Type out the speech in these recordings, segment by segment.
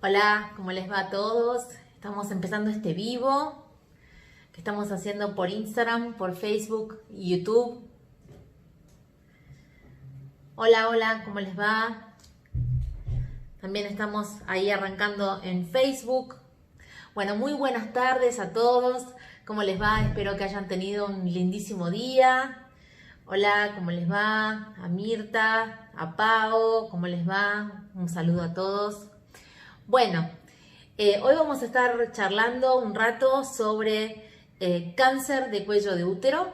Hola, ¿cómo les va a todos? Estamos empezando este vivo que estamos haciendo por Instagram, por Facebook y YouTube. Hola, hola, ¿cómo les va? También estamos ahí arrancando en Facebook. Bueno, muy buenas tardes a todos. ¿Cómo les va? Espero que hayan tenido un lindísimo día. Hola, ¿cómo les va? A Mirta, a Pau, ¿cómo les va? Un saludo a todos. Bueno, hoy vamos a estar charlando un rato sobre cáncer de cuello de útero.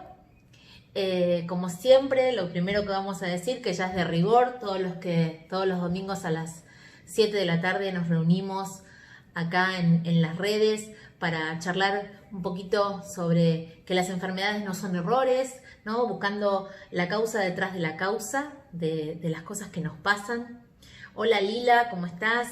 Como siempre, lo primero que vamos a decir, que ya es de rigor, todos los domingos a las 7 de la tarde nos reunimos acá en las redes para charlar un poquito sobre que las enfermedades no son errores, ¿no? Buscando la causa detrás de la causa de las cosas que nos pasan. Hola Lila, ¿cómo estás?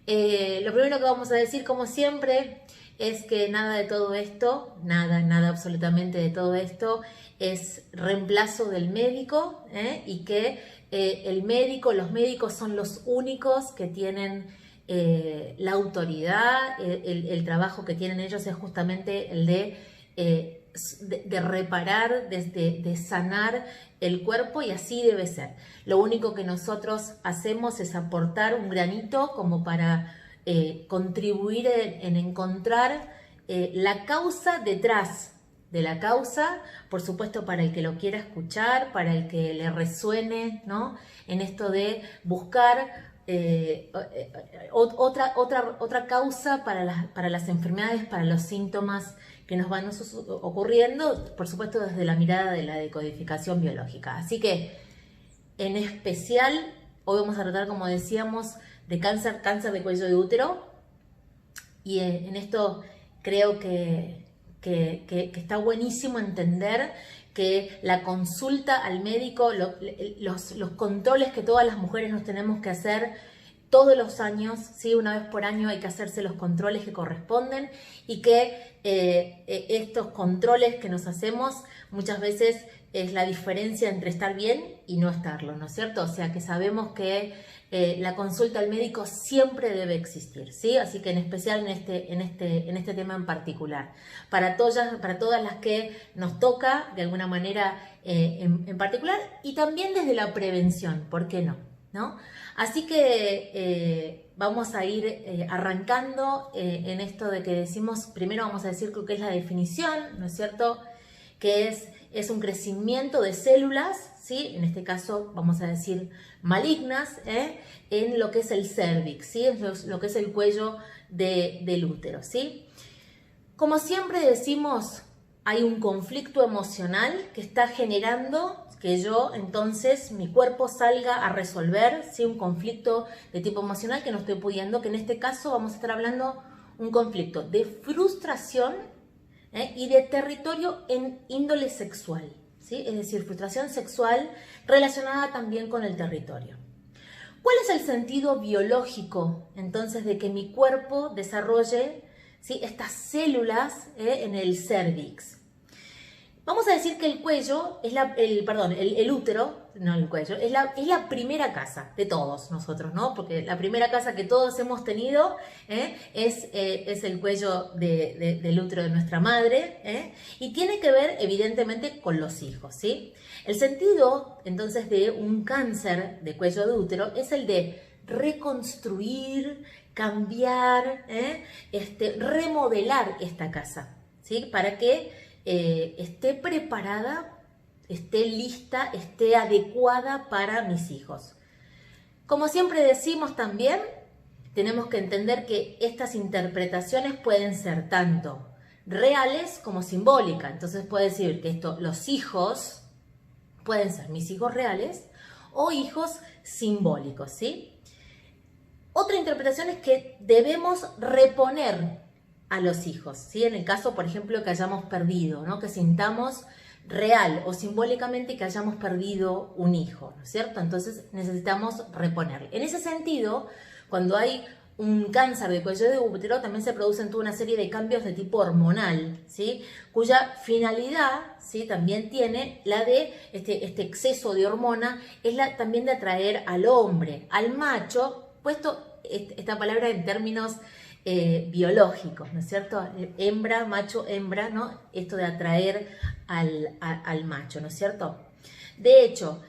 Lo primero que vamos a decir, como siempre, es que nada de todo esto, nada absolutamente de todo esto es reemplazo del médico, y que los médicos son los únicos que tienen la autoridad. El trabajo que tienen ellos es justamente el de reparar, de sanar el cuerpo, y así debe ser. Lo único que nosotros hacemos es aportar un granito como para contribuir en encontrar la causa detrás de la causa, por supuesto, para el que lo quiera escuchar, para el que le resuene, ¿no? En esto de buscar otra causa para las enfermedades, para los síntomas que nos van ocurriendo, por supuesto desde la mirada de la decodificación biológica. Así que, en especial, hoy vamos a tratar, como decíamos, de cáncer de cuello de útero, y en esto creo que está buenísimo entender que la consulta al médico, los controles que todas las mujeres nos tenemos que hacer todos los años, ¿sí? Una vez por año hay que hacerse los controles que corresponden, y que estos controles que nos hacemos muchas veces es la diferencia entre estar bien y no estarlo, ¿no es cierto? O sea que sabemos que la consulta al médico siempre debe existir, ¿sí? Así que en especial en este tema en particular, para todas las que nos toca de alguna manera en particular, y también desde la prevención, ¿por qué no? ¿No? Así que vamos a ir arrancando en esto de que decimos, primero vamos a decir lo que es la definición, ¿no es cierto? Que es un crecimiento de células, ¿sí? En este caso vamos a decir malignas, en lo que es el cérvix, ¿sí? Lo que es el cuello del útero, ¿sí? Como siempre decimos, hay un conflicto emocional que está generando que entonces, mi cuerpo salga a resolver, ¿sí? Un conflicto de tipo emocional que no estoy pudiendo, que en este caso vamos a estar hablando un conflicto de frustración, y de territorio en índole sexual, ¿sí? Es decir, frustración sexual relacionada también con el territorio. ¿Cuál es el sentido biológico, entonces, de que mi cuerpo desarrolle, ¿sí? Estas células en el cérvix? Vamos a decir que el cuello, el útero, no el cuello, es la primera casa de todos nosotros, ¿no? Porque la primera casa que todos hemos tenido es el cuello del útero de nuestra madre, y tiene que ver evidentemente con los hijos, ¿sí? El sentido entonces de un cáncer de cuello de útero es el de reconstruir, cambiar, remodelar esta casa, ¿sí? Para que esté preparada, esté lista, esté adecuada para mis hijos. Como siempre decimos también, tenemos que entender que estas interpretaciones pueden ser tanto reales como simbólicas. Entonces puede decir que los hijos pueden ser mis hijos reales o hijos simbólicos, ¿sí? Otra interpretación es que debemos reponer a los hijos, ¿sí? En el caso, por ejemplo, que hayamos perdido, ¿no? Que sintamos real o simbólicamente que hayamos perdido un hijo, ¿no es cierto? Entonces necesitamos reponer. En ese sentido, cuando hay un cáncer de cuello de útero, también se producen toda una serie de cambios de tipo hormonal, ¿sí? Cuya finalidad, ¿sí? También tiene la de este exceso de hormona, es la también de atraer al hombre, al macho, puesto esta palabra en términos biológicos, ¿no es cierto? Hembra, macho, hembra, ¿no? Esto de atraer al macho, ¿no es cierto? De hecho,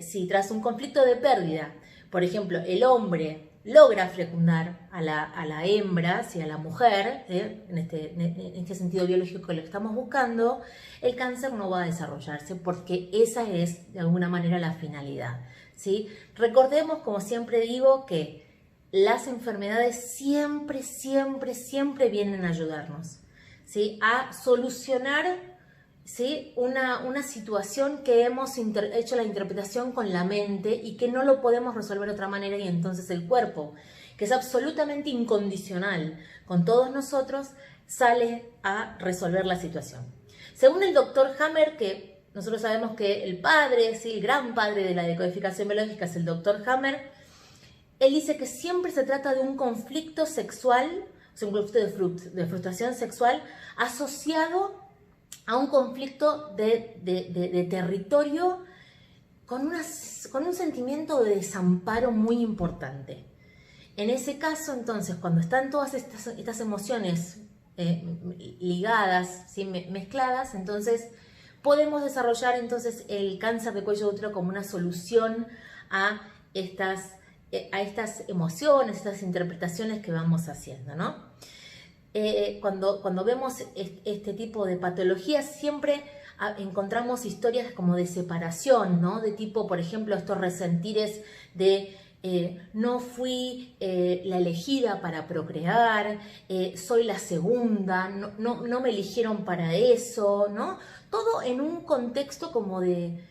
si tras un conflicto de pérdida, por ejemplo, el hombre logra fecundar a la hembra, a la mujer, en este sentido biológico que lo estamos buscando, el cáncer no va a desarrollarse porque esa es de alguna manera la finalidad, ¿sí? Recordemos, como siempre digo, que las enfermedades siempre, siempre, siempre vienen a ayudarnos, ¿sí? A solucionar, ¿sí? Una situación que hemos hecho la interpretación con la mente y que no lo podemos resolver de otra manera, y entonces el cuerpo, que es absolutamente incondicional con todos nosotros, sale a resolver la situación. Según el doctor Hammer, que nosotros sabemos que el padre, ¿sí? El gran padre de la decodificación biológica es el doctor Hammer, él dice que siempre se trata de un conflicto sexual, o sea, un conflicto de frustración sexual asociado a un conflicto de territorio con un sentimiento de desamparo muy importante. En ese caso, entonces, cuando están todas estas emociones ligadas, ¿sí? Mezcladas, entonces podemos desarrollar entonces el cáncer de cuello de útero como una solución a estas emociones, estas interpretaciones que vamos haciendo, ¿no? Cuando vemos este tipo de patologías, siempre encontramos historias como de separación, ¿no? De tipo, por ejemplo, estos resentires de no fui la elegida para procrear, soy la segunda, no me eligieron para eso, ¿no? Todo en un contexto como de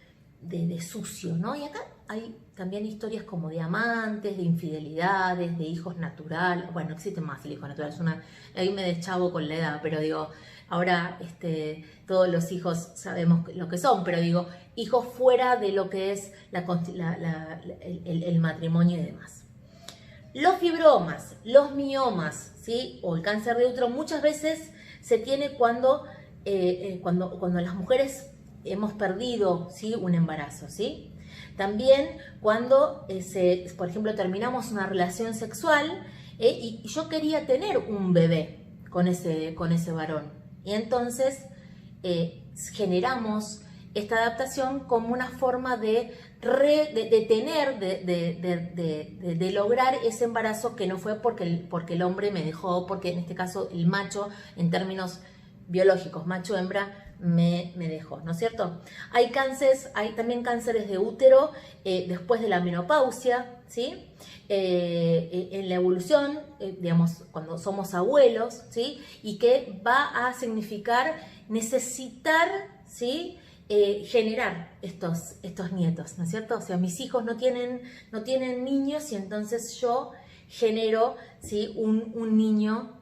sucio, ¿no? Y acá hay también historias como de amantes, de infidelidades, de hijos naturales. Bueno, no existe más el hijo natural, ahí me deschavo con la edad, pero digo, ahora todos los hijos sabemos lo que son, pero digo, hijos fuera de lo que es el matrimonio y demás. Los fibromas, los miomas, ¿sí? O el cáncer de útero muchas veces se tiene cuando las mujeres hemos perdido, ¿sí? Un embarazo, ¿sí? También cuando, por ejemplo, terminamos una relación sexual y yo quería tener un bebé con ese varón. Y entonces generamos esta adaptación como una forma de lograr ese embarazo que no fue porque el hombre me dejó, porque en este caso el macho, en términos biológicos, macho-hembra, me dejó, ¿no es cierto? Hay también cánceres de útero después de la menopausia, ¿sí? En la evolución, digamos, cuando somos abuelos, ¿sí? Y que va a significar necesitar, ¿sí? Generar estos nietos, ¿no es cierto? O sea, mis hijos no tienen niños y entonces yo genero, ¿sí? un niño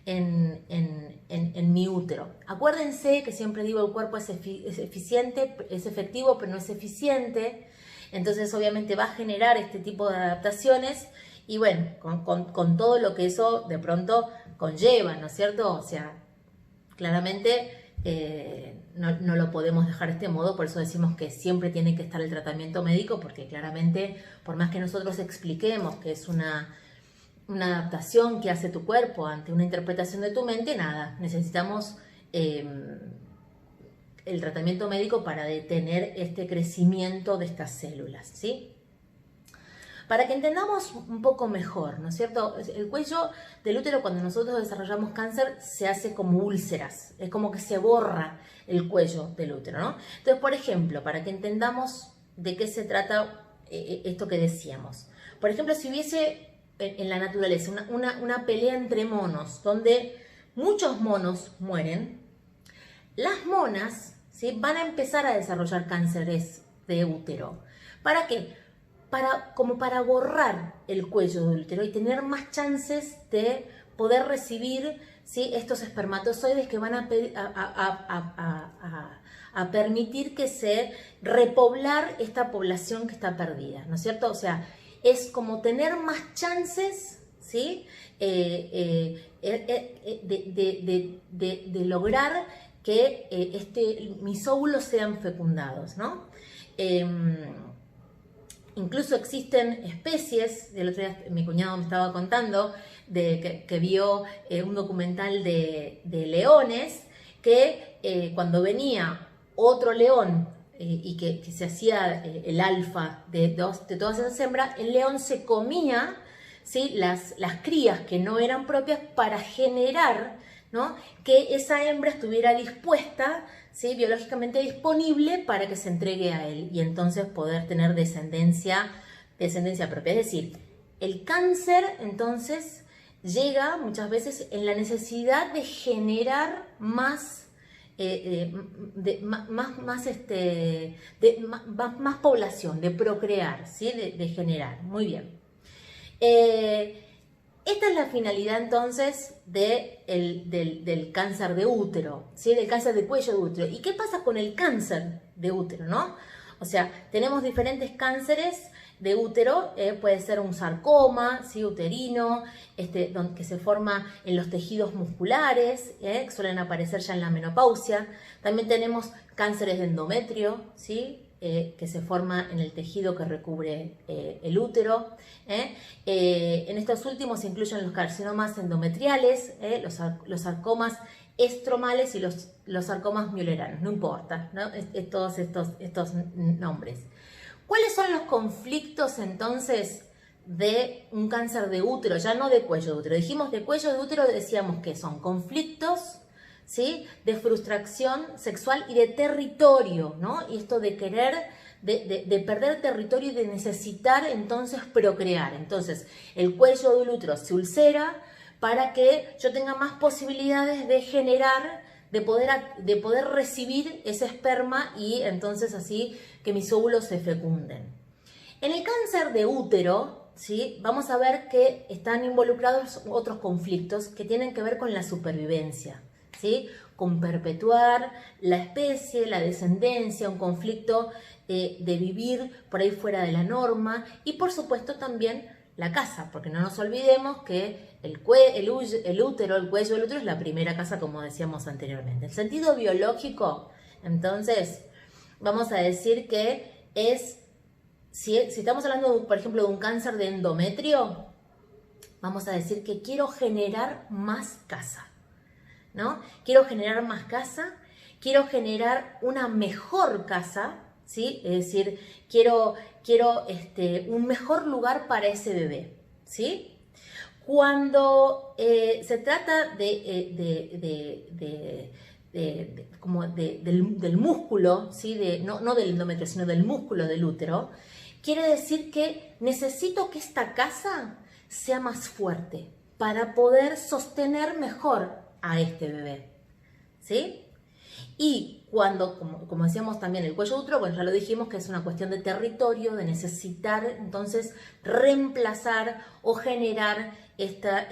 en mi útero. Acuérdense que siempre digo, el cuerpo es eficiente, es efectivo, pero no es eficiente. Entonces obviamente va a generar este tipo de adaptaciones y bueno, con todo lo que eso de pronto conlleva, ¿no es cierto? O sea, claramente no lo podemos dejar de este modo, por eso decimos que siempre tiene que estar el tratamiento médico, porque claramente, por más que nosotros expliquemos que es una adaptación que hace tu cuerpo ante una interpretación de tu mente, nada, necesitamos el tratamiento médico para detener este crecimiento de estas células, ¿sí? Para que entendamos un poco mejor, ¿no es cierto? El cuello del útero, cuando nosotros desarrollamos cáncer, se hace como úlceras, es como que se borra el cuello del útero, ¿no? Entonces, por ejemplo, para que entendamos de qué se trata esto que decíamos. Por ejemplo, si hubiese en la naturaleza una pelea entre monos, donde muchos monos mueren, las monas, ¿sí? Van a empezar a desarrollar cánceres de útero. ¿Para qué? Como para borrar el cuello del útero y tener más chances de poder recibir, ¿sí? Estos espermatozoides que van a permitir que se repoblar esta población que está perdida, ¿no es cierto? O sea, es como tener más chances, ¿sí? De lograr que mis óvulos sean fecundados, ¿no? Incluso existen especies, el otro día mi cuñado me estaba contando, que vio un documental de leones, que cuando venía otro león y que se hacía el alfa de todas esas hembras, el león se comía, ¿sí?, las crías que no eran propias para generar, ¿no?, que esa hembra estuviera dispuesta, ¿sí?, biológicamente disponible para que se entregue a él y entonces poder tener descendencia propia. Es decir, el cáncer entonces llega muchas veces en la necesidad de generar más más población, de procrear, ¿sí?, de generar. Muy bien. Esta es la finalidad entonces del cáncer de útero, ¿sí?, del cáncer de cuello de útero. ¿Y qué pasa con el cáncer de útero, no? O sea, tenemos diferentes cánceres de útero, puede ser un sarcoma, ¿sí?, uterino, que se forma en los tejidos musculares, que suelen aparecer ya en la menopausia. También tenemos cánceres de endometrio, ¿sí?, que se forma en el tejido que recubre el útero. En estos últimos se incluyen los carcinomas endometriales, los sarcomas estromales y los sarcomas müllerianos, no importa, ¿no? Todos estos nombres. ¿Cuáles son los conflictos entonces de un cáncer de útero? Ya no de cuello de útero. Dijimos de cuello de útero, decíamos que son conflictos, ¿sí?, de frustración sexual y de territorio, ¿no? Y esto de querer, de perder territorio y de necesitar entonces procrear. Entonces, el cuello del útero se ulcera para que yo tenga más posibilidades de generar, de poder recibir ese esperma y entonces así que mis óvulos se fecunden. En el cáncer de útero, ¿sí?, vamos a ver que están involucrados otros conflictos que tienen que ver con la supervivencia, ¿sí?, con perpetuar la especie, la descendencia, un conflicto de vivir por ahí fuera de la norma y por supuesto también la casa, porque no nos olvidemos que el útero, el cuello del útero es la primera casa, como decíamos anteriormente. El sentido biológico, entonces, vamos a decir que es, si estamos hablando, por ejemplo, de un cáncer de endometrio, vamos a decir que quiero generar más casa, ¿no? Quiero generar más casa, quiero generar una mejor casa, ¿sí? Es decir, quiero un mejor lugar para ese bebé, ¿sí? Cuando se trata del músculo, ¿sí?, no del endometrio, sino del músculo del útero, quiere decir que necesito que esta casa sea más fuerte para poder sostener mejor a este bebé, ¿sí? Y cuando, como decíamos también, el cuello de útero, bueno, ya lo dijimos que es una cuestión de territorio, de necesitar entonces reemplazar o generar esta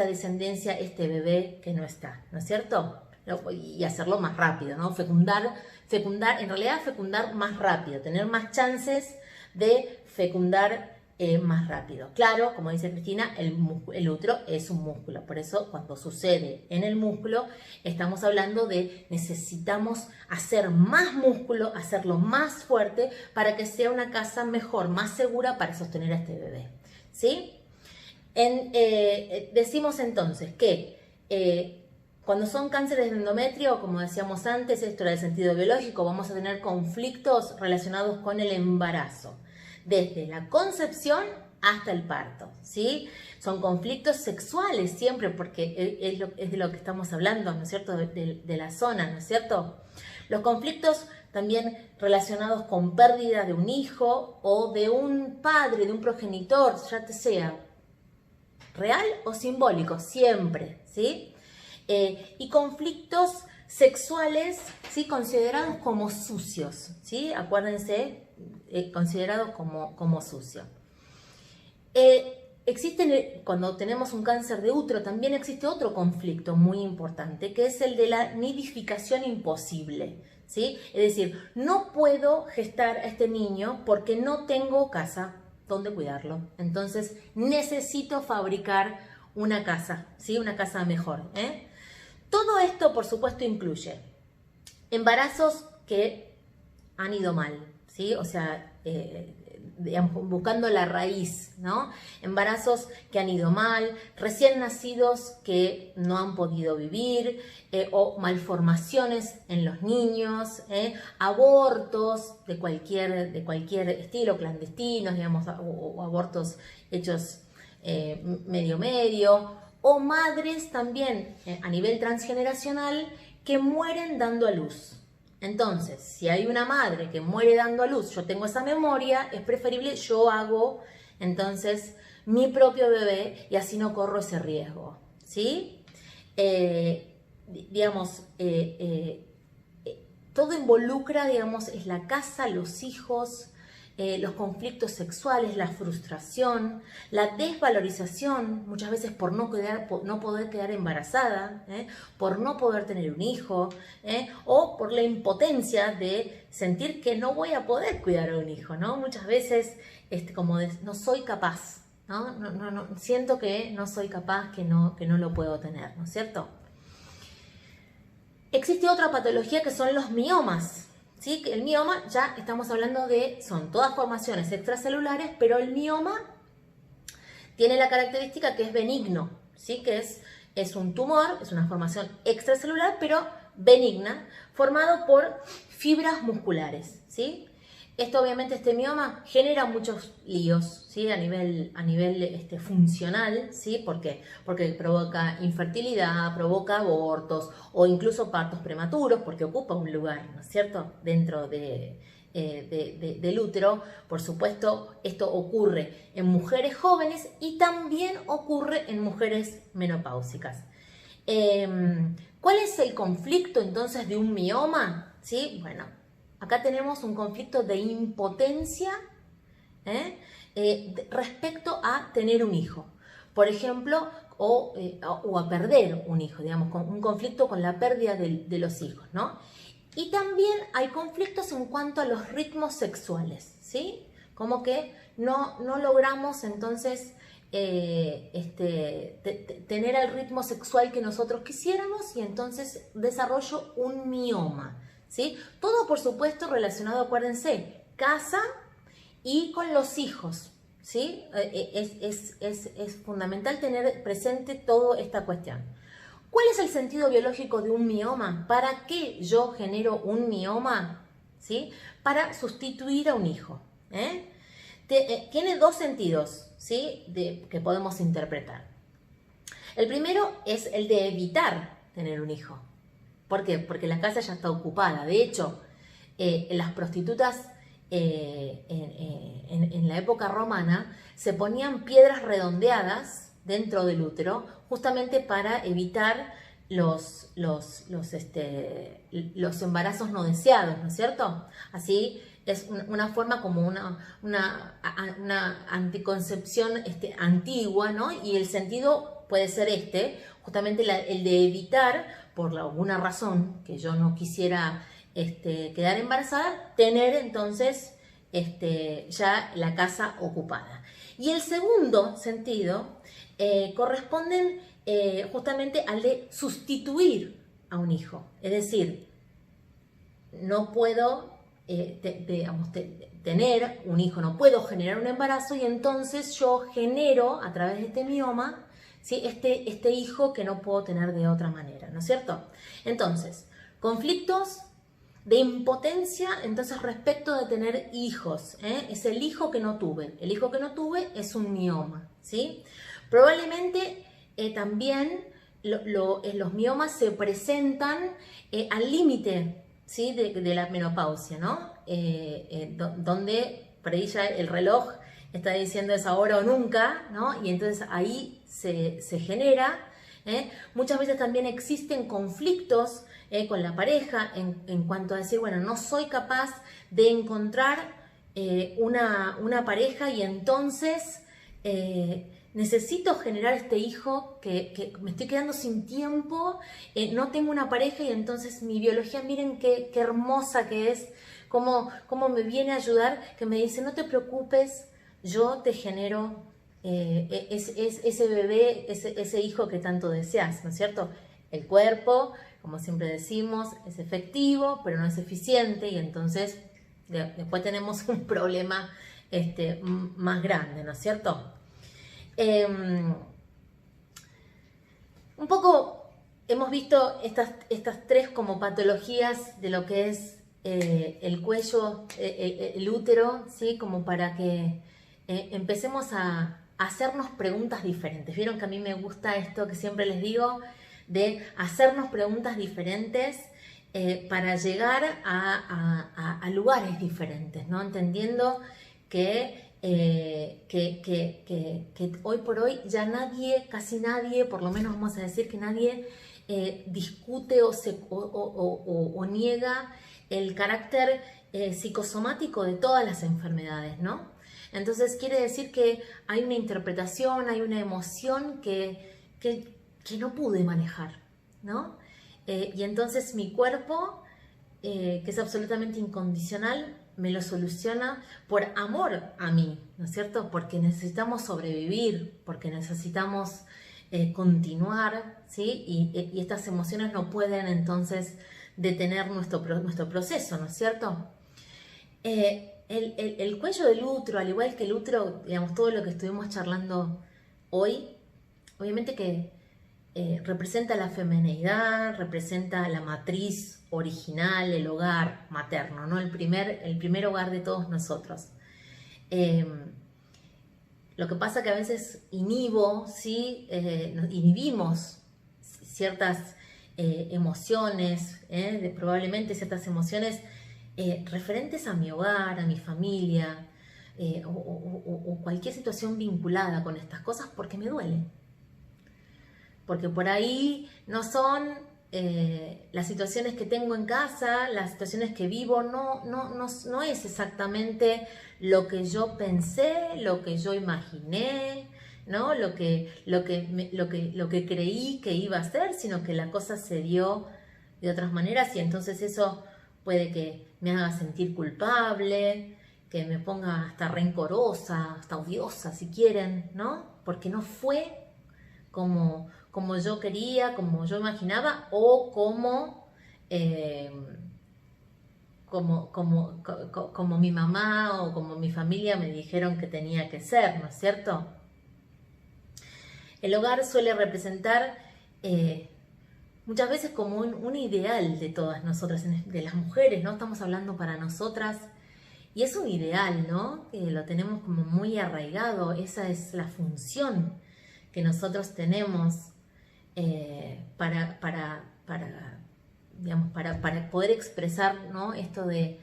descendencia, este bebé que no está, ¿no es cierto? Y hacerlo más rápido, ¿no? Fecundar, en realidad fecundar más rápido, tener más chances de fecundar más rápido. Claro, como dice Cristina, el útero es un músculo, por eso cuando sucede en el músculo estamos hablando de necesitamos hacer más músculo, hacerlo más fuerte para que sea una casa mejor, más segura para sostener a este bebé, ¿sí? Decimos entonces que cuando son cánceres de endometrio, como decíamos antes, esto era el sentido biológico, vamos a tener conflictos relacionados con el embarazo, desde la concepción hasta el parto, ¿sí? Son conflictos sexuales siempre, porque es de lo que estamos hablando, ¿no es cierto?, de la zona, ¿no es cierto? Los conflictos también relacionados con pérdida de un hijo o de un padre, de un progenitor, ya te sea real o simbólico, siempre, ¿sí? Y conflictos sexuales, ¿sí?, considerados como sucios, ¿sí? Acuérdense, considerados como sucios. Cuando tenemos un cáncer de útero, también existe otro conflicto muy importante, que es el de la nidificación imposible, ¿sí? Es decir, no puedo gestar a este niño porque no tengo casa donde cuidarlo. Entonces, necesito fabricar una casa, ¿sí? Una casa mejor, ¿eh? Todo esto, por supuesto, incluye embarazos que han ido mal, ¿sí? O sea, digamos, buscando la raíz, ¿no? Embarazos que han ido mal, recién nacidos que no han podido vivir, o malformaciones en los niños, abortos de cualquier estilo, clandestinos, digamos, o abortos hechos medio, o madres también a nivel transgeneracional que mueren dando a luz. Entonces, si hay una madre que muere dando a luz, yo tengo esa memoria, es preferible yo hago entonces mi propio bebé y así no corro ese riesgo, ¿sí? Digamos, todo involucra, digamos, es la casa, los hijos, los conflictos sexuales, la frustración, la desvalorización, muchas veces por no poder quedar embarazada, por no poder tener un hijo, o por la impotencia de sentir que no voy a poder cuidar a un hijo, ¿no? Muchas veces no soy capaz, ¿no? No, siento que no soy capaz, que no lo puedo tener, ¿no es cierto? Existe otra patología que son los miomas. ¿Sí? El mioma, ya estamos hablando son todas formaciones extracelulares, pero el mioma tiene la característica que es benigno, ¿sí? Que es un tumor, es una formación extracelular, pero benigna, formado por fibras musculares, ¿sí? Esto obviamente, este mioma genera muchos líos, ¿sí? A nivel funcional, ¿sí? ¿Por qué? Porque provoca infertilidad, provoca abortos o incluso partos prematuros, porque ocupa un lugar, ¿no es cierto?, dentro del útero. Por supuesto, esto ocurre en mujeres jóvenes y también ocurre en mujeres menopáusicas. ¿Cuál es el conflicto entonces de un mioma? ¿Sí? Bueno, acá tenemos un conflicto de impotencia respecto a tener un hijo, por ejemplo, o a perder un hijo, digamos, un conflicto con la pérdida de los hijos, ¿no? Y también hay conflictos en cuanto a los ritmos sexuales, ¿sí? Como que no logramos entonces tener el ritmo sexual que nosotros quisiéramos y entonces desarrollo un mioma, ¿sí? Todo, por supuesto, relacionado, acuérdense, casa y con los hijos, ¿sí? Es fundamental tener presente toda esta cuestión. ¿Cuál es el sentido biológico de un mioma? ¿Para qué yo genero un mioma? ¿Sí? Para sustituir a un hijo. Tiene dos sentidos, ¿sí? Que podemos interpretar. El primero es el de evitar tener un hijo. ¿Por qué? Porque la casa ya está ocupada. De hecho, las prostitutas en la época romana se ponían piedras redondeadas dentro del útero justamente para evitar los embarazos no deseados, ¿no es cierto? Así es una forma como una anticoncepción antigua, ¿no? Y el sentido puede ser justamente el de evitar, por alguna razón que yo no quisiera quedar embarazada, tener entonces ya la casa ocupada. Y el segundo sentido corresponden justamente al de sustituir a un hijo. Es decir, no puedo tener un hijo, no puedo generar un embarazo y entonces yo genero a través de este mioma, ¿sí? este hijo que no puedo tener de otra manera, ¿no es cierto? Entonces, conflictos de impotencia, entonces, respecto de tener hijos, es el hijo que no tuve. El hijo que no tuve es un mioma, ¿sí? Probablemente también los miomas se presentan al límite, ¿sí? de la menopausia, ¿no? Donde por ahí ya el reloj está diciendo es ahora o nunca, ¿no? Y entonces ahí se genera. Muchas veces también existen conflictos con la pareja en cuanto a decir, bueno, no soy capaz de encontrar una pareja y entonces necesito generar este hijo que me estoy quedando sin tiempo, no tengo una pareja y entonces mi biología, miren qué hermosa que es, cómo me viene a ayudar, que me dice, no te preocupes, yo te genero ese bebé, ese hijo que tanto deseas, ¿no es cierto? El cuerpo, como siempre decimos, es efectivo, pero no es eficiente y entonces después tenemos un problema más grande, ¿no es cierto? Un poco hemos visto estas tres como patologías de lo que es el cuello, el útero, ¿sí? Como para que empecemos a hacernos preguntas diferentes. Vieron que a mí me gusta esto que siempre les digo, de hacernos preguntas diferentes para llegar a lugares diferentes, ¿no? Entendiendo que hoy por hoy ya nadie, casi nadie, por lo menos vamos a decir que nadie discute o niega el carácter psicosomático de todas las enfermedades, ¿no? Entonces quiere decir que hay una interpretación, hay una emoción que no pude manejar, ¿no? Y entonces mi cuerpo, que es absolutamente incondicional, me lo soluciona por amor a mí, ¿no es cierto? Porque necesitamos sobrevivir, porque necesitamos continuar, ¿sí? Y estas emociones no pueden entonces detener nuestro proceso, ¿no es cierto? El cuello del útero, al igual que el útero, digamos, todo lo que estuvimos charlando hoy, obviamente que representa la femineidad, representa la matriz original, el hogar materno, ¿no? El primer hogar de todos nosotros. Lo que pasa que a veces ¿sí? Inhibimos ciertas emociones, probablemente ciertas emociones referentes a mi hogar, a mi familia, o cualquier situación vinculada con estas cosas porque me duele. Porque por ahí no son las situaciones que tengo en casa, las situaciones que vivo, no es exactamente lo que yo pensé, lo que yo imaginé, ¿no? Lo que creí que iba a ser, sino que la cosa se dio de otras maneras y entonces eso puede que me haga sentir culpable, que me ponga hasta rencorosa, hasta odiosa si quieren, ¿no? Porque no fue como yo quería, como yo imaginaba o como mi mamá o como mi familia me dijeron que tenía que ser, ¿no es cierto? El hogar suele representar muchas veces como un ideal de todas nosotras, de las mujeres, ¿no? Estamos hablando para nosotras y es un ideal, ¿no? Que lo tenemos como muy arraigado, esa es la función que nosotros tenemos para poder expresar, ¿no? Esto de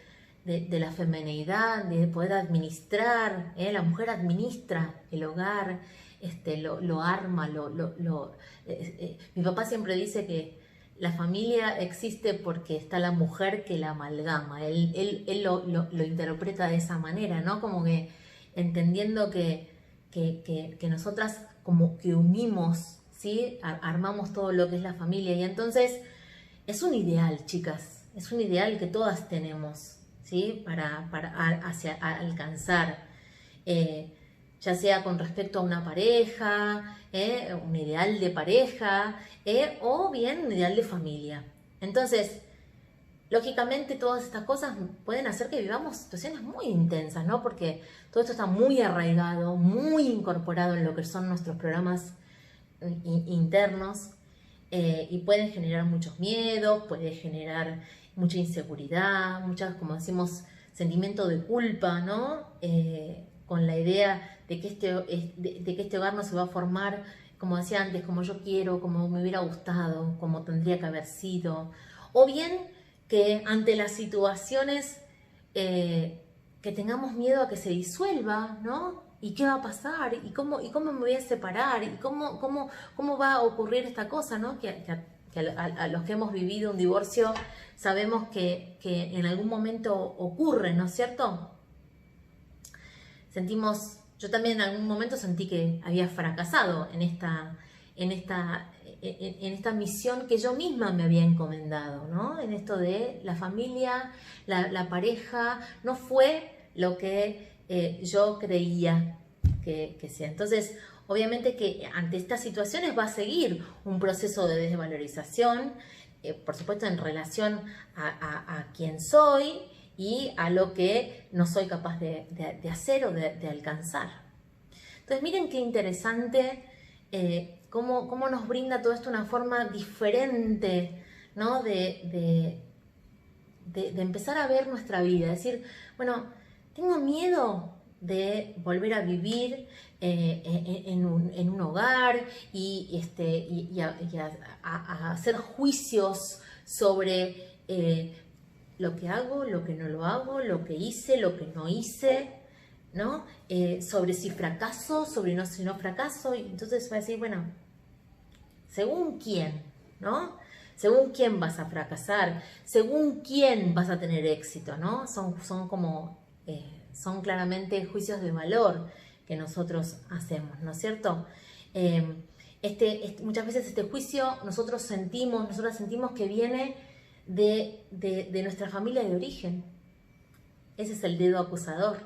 la femineidad, de poder administrar, la mujer administra el hogar, lo arma, mi papá siempre dice que la familia existe porque está la mujer que la amalgama, él lo interpreta de esa manera, ¿no? Como que entendiendo que nosotras como que unimos, ¿sí? Armamos todo lo que es la familia y entonces es un ideal, chicas, es un ideal que todas tenemos, ¿sí? Para alcanzar, ya sea con respecto a una pareja, un ideal de pareja, o bien un ideal de familia. Entonces, lógicamente todas estas cosas pueden hacer que vivamos situaciones muy intensas, ¿no? Porque todo esto está muy arraigado, muy incorporado en lo que son nuestros programas internos y pueden generar muchos miedos, puede generar mucha inseguridad, como decimos, sentimiento de culpa, ¿no? Con la idea de que este hogar no se va a formar, como decía antes, como yo quiero, como me hubiera gustado, como tendría que haber sido. O bien que ante las situaciones que tengamos miedo a que se disuelva, ¿no? ¿Y qué va a pasar? ¿Y cómo me voy a separar? ¿Y cómo va a ocurrir esta cosa, ¿no? Que a los que hemos vivido un divorcio sabemos que en algún momento ocurre, ¿no es cierto? Yo también en algún momento sentí que había fracasado en esta misión que yo misma me había encomendado, ¿no? En esto de la familia, la pareja, no fue lo que yo creía que sea. Entonces, obviamente que ante estas situaciones va a seguir un proceso de desvalorización, por supuesto en relación a quién soy y a lo que no soy capaz de hacer o de alcanzar. Entonces miren qué interesante cómo nos brinda todo esto una forma diferente, ¿no? de empezar a ver nuestra vida, decir, bueno, tengo miedo de volver a vivir en un hogar y a hacer juicios sobre lo que hago, lo que no lo hago, lo que hice, lo que no hice, ¿no? Sobre si fracaso, sobre si no fracaso. Y entonces va a decir, bueno, según quién, ¿no? Según quién vas a fracasar, según quién vas a tener éxito, ¿no? Son claramente juicios de valor que nosotros hacemos, ¿no es cierto? Muchas veces este juicio nosotras sentimos que viene de nuestra familia de origen. Ese es el dedo acusador,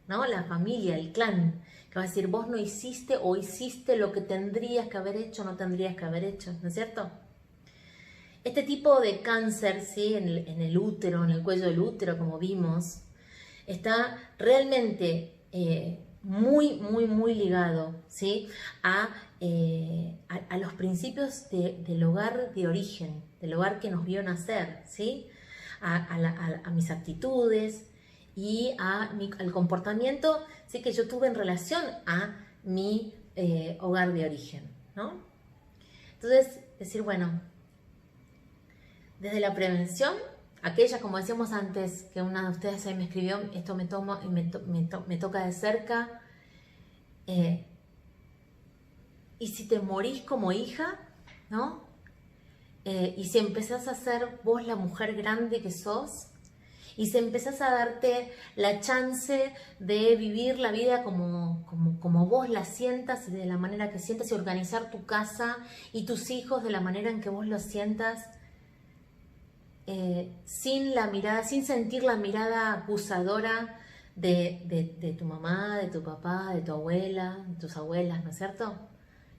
¿no? La familia, el clan, que va a decir, vos no hiciste o hiciste lo que tendrías que haber hecho, no tendrías que haber hecho, ¿no es cierto? Este tipo de cáncer, ¿sí? en el útero, en el cuello del útero, como vimos, está realmente muy, muy, muy ligado, ¿sí? a los principios del hogar de origen, del hogar que nos vio nacer, ¿sí? a mis actitudes y al comportamiento, ¿sí? que yo tuve en relación a mi hogar de origen, ¿no? Entonces, decir, bueno, desde la prevención, aquella, como decíamos antes, que una de ustedes ahí me escribió, esto me toca de cerca, y si te morís como hija, ¿no? Y si empezás a ser vos la mujer grande que sos, y si empezás a darte la chance de vivir la vida como vos la sientas y de la manera que sientas, y organizar tu casa y tus hijos de la manera en que vos lo sientas, sin sentir la mirada acusadora de tu mamá, de tu papá, de tu abuela, de tus abuelas, ¿no es cierto?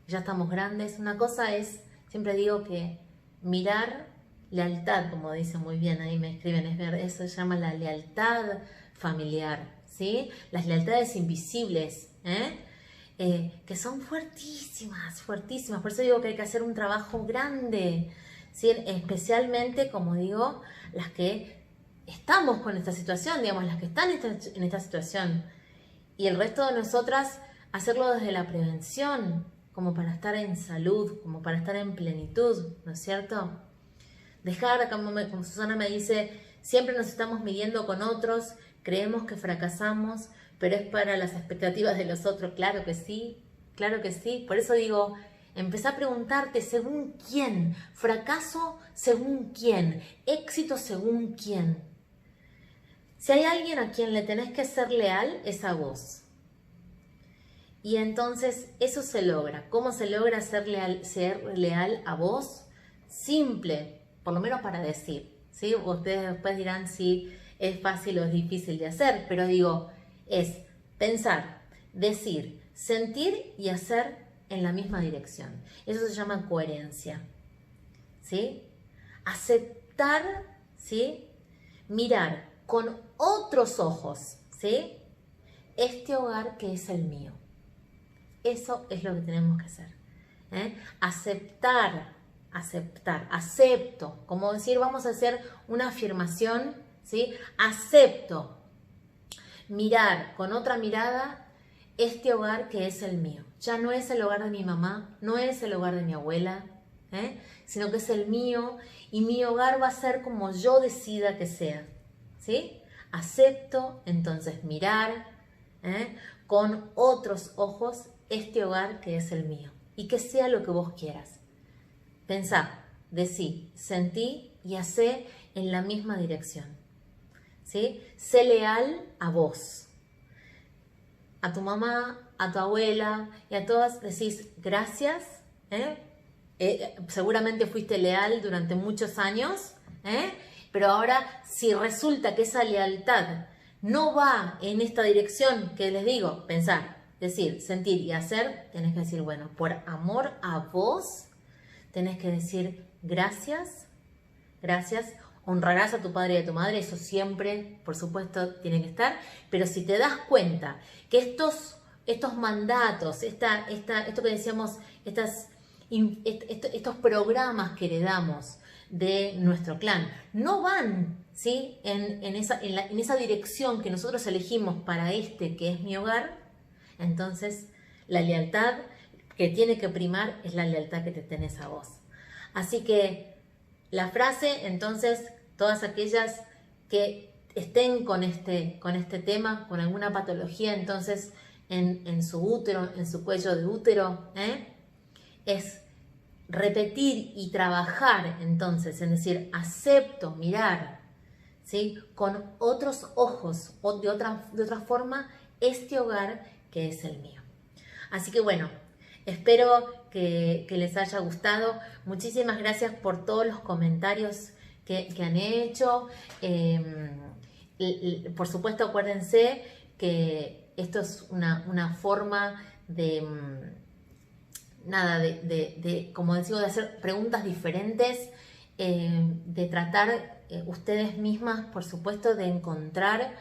Ya estamos grandes. Una cosa es, siempre digo que mirar lealtad, como dice muy bien, ahí me escriben, eso se llama la lealtad familiar, ¿sí? Las lealtades invisibles, que son fuertísimas, fuertísimas. Por eso digo que hay que hacer un trabajo grande, ¿sí? Especialmente, como digo, las que estamos con esta situación, digamos, las que están en esta situación. Y el resto de nosotras, hacerlo desde la prevención, como para estar en salud, como para estar en plenitud, ¿no es cierto? Dejar, como Susana me dice, siempre nos estamos midiendo con otros, creemos que fracasamos, pero es para las expectativas de los otros. Claro que sí, claro que sí. Por eso digo, empezá a preguntarte según quién, fracaso según quién, éxito según quién. Si hay alguien a quien le tenés que ser leal, es a vos. Y entonces eso se logra. ¿Cómo se logra ser leal a vos? Simple, por lo menos para decir, ¿sí? Ustedes después dirán si es fácil o es difícil de hacer, pero digo, es pensar, decir, sentir y hacer en la misma dirección. Eso se llama coherencia, ¿sí? Aceptar, ¿sí? Mirar con otros ojos, ¿sí? Este hogar que es el mío. Eso es lo que tenemos que hacer, aceptar, acepto, como decir, vamos a hacer una afirmación, ¿sí? Acepto mirar con otra mirada este hogar que es el mío. Ya no es el hogar de mi mamá, no es el hogar de mi abuela, sino que es el mío, y mi hogar va a ser como yo decida que sea, ¿sí? Acepto entonces mirar con otros ojos este hogar que es el mío, y que sea lo que vos quieras. Pensá, decí, sentí y hacé en la misma dirección, ¿sí? Sé leal a vos, a tu mamá, a tu abuela y a todas. Decís gracias, seguramente fuiste leal durante muchos años, pero ahora si resulta que esa lealtad no va en esta dirección que les digo, pensar, decir, sentir y hacer, tenés que decir, bueno, por amor a vos, tenés que decir gracias, gracias, honrarás a tu padre y a tu madre, eso siempre, por supuesto, tiene que estar, pero si te das cuenta que estos mandatos, esto que decíamos, estos programas que heredamos de nuestro clan, no van, ¿sí?, en esa dirección que nosotros elegimos para que es mi hogar, entonces la lealtad que tiene que primar es la lealtad que te tenés a vos. Así que la frase, entonces, todas aquellas que estén con este tema, con alguna patología, entonces, en su útero, en su cuello de útero, es repetir y trabajar, entonces, es decir, acepto mirar, ¿sí?, con otros ojos o de otra forma este hogar que es el mío. Así que bueno, espero que les haya gustado. Muchísimas gracias por todos los comentarios que han hecho. Por supuesto, acuérdense que esto es una forma de como decimos, de hacer preguntas diferentes, de tratar ustedes mismas, por supuesto, de encontrar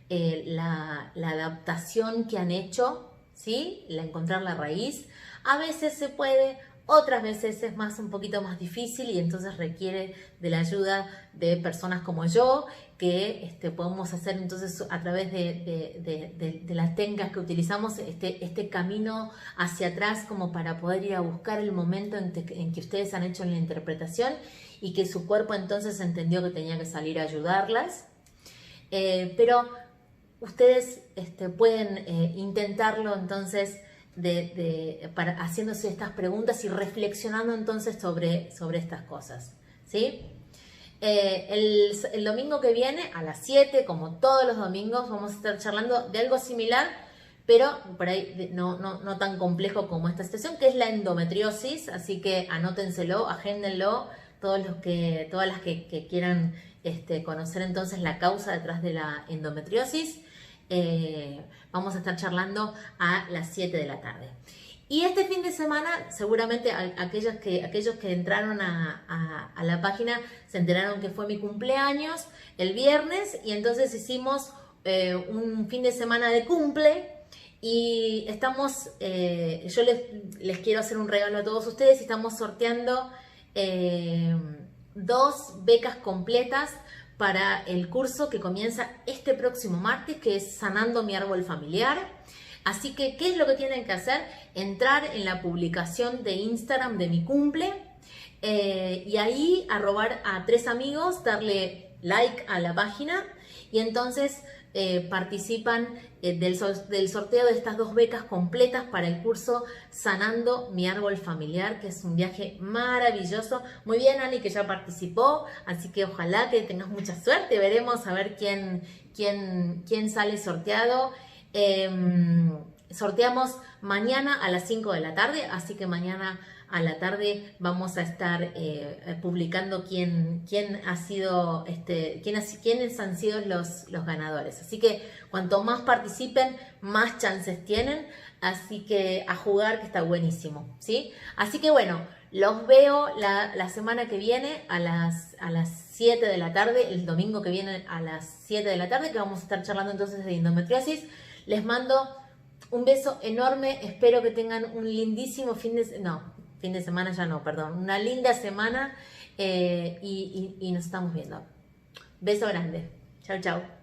la adaptación que han hecho, ¿sí? Encontrar la raíz. A veces se puede, otras veces es un poquito más difícil y entonces requiere de la ayuda de personas como yo, que podemos hacer entonces a través de las técnicas que utilizamos este camino hacia atrás, como para poder ir a buscar el momento en que ustedes han hecho la interpretación y que su cuerpo entonces entendió que tenía que salir a ayudarlas. Pero ustedes pueden intentarlo entonces haciéndose estas preguntas y reflexionando entonces sobre estas cosas, ¿sí? El domingo que viene a las 7, como todos los domingos, vamos a estar charlando de algo similar, pero por ahí no tan complejo como esta situación, que es la endometriosis. Así que anótenselo, agéndenlo, todas las que quieran conocer entonces la causa detrás de la endometriosis. Vamos a estar charlando a las 7 de la tarde. Y este fin de semana, seguramente aquellos que entraron a la página se enteraron que fue mi cumpleaños el viernes, y entonces hicimos un fin de semana de cumple, y estamos, yo les quiero hacer un regalo a todos ustedes, y estamos sorteando 2 becas completas para el curso que comienza este próximo martes, que es Sanando mi árbol familiar. Así que, ¿qué es lo que tienen que hacer? Entrar en la publicación de Instagram de mi cumple, y ahí arrobar a 3 amigos, darle like a la página, y entonces participan del sorteo de estas 2 becas completas para el curso Sanando mi árbol familiar, que es un viaje maravilloso. Muy bien, Ani, que ya participó, así que ojalá que tengas mucha suerte. Veremos a ver quién sale sorteado. Sorteamos mañana a las 5 de la tarde, así que mañana a la tarde vamos a estar publicando quién ha sido, quiénes han sido los ganadores. Así que cuanto más participen, más chances tienen. Así que a jugar, que está buenísimo, ¿sí? Así que bueno, los veo la semana que viene a las 7 de la tarde, el domingo que viene a las 7 de la tarde, que vamos a estar charlando entonces de endometriosis. Les mando un beso enorme, espero que tengan un lindísimo fin de semana ya no, perdón, una linda semana, y nos estamos viendo. Beso grande. Chau, chau.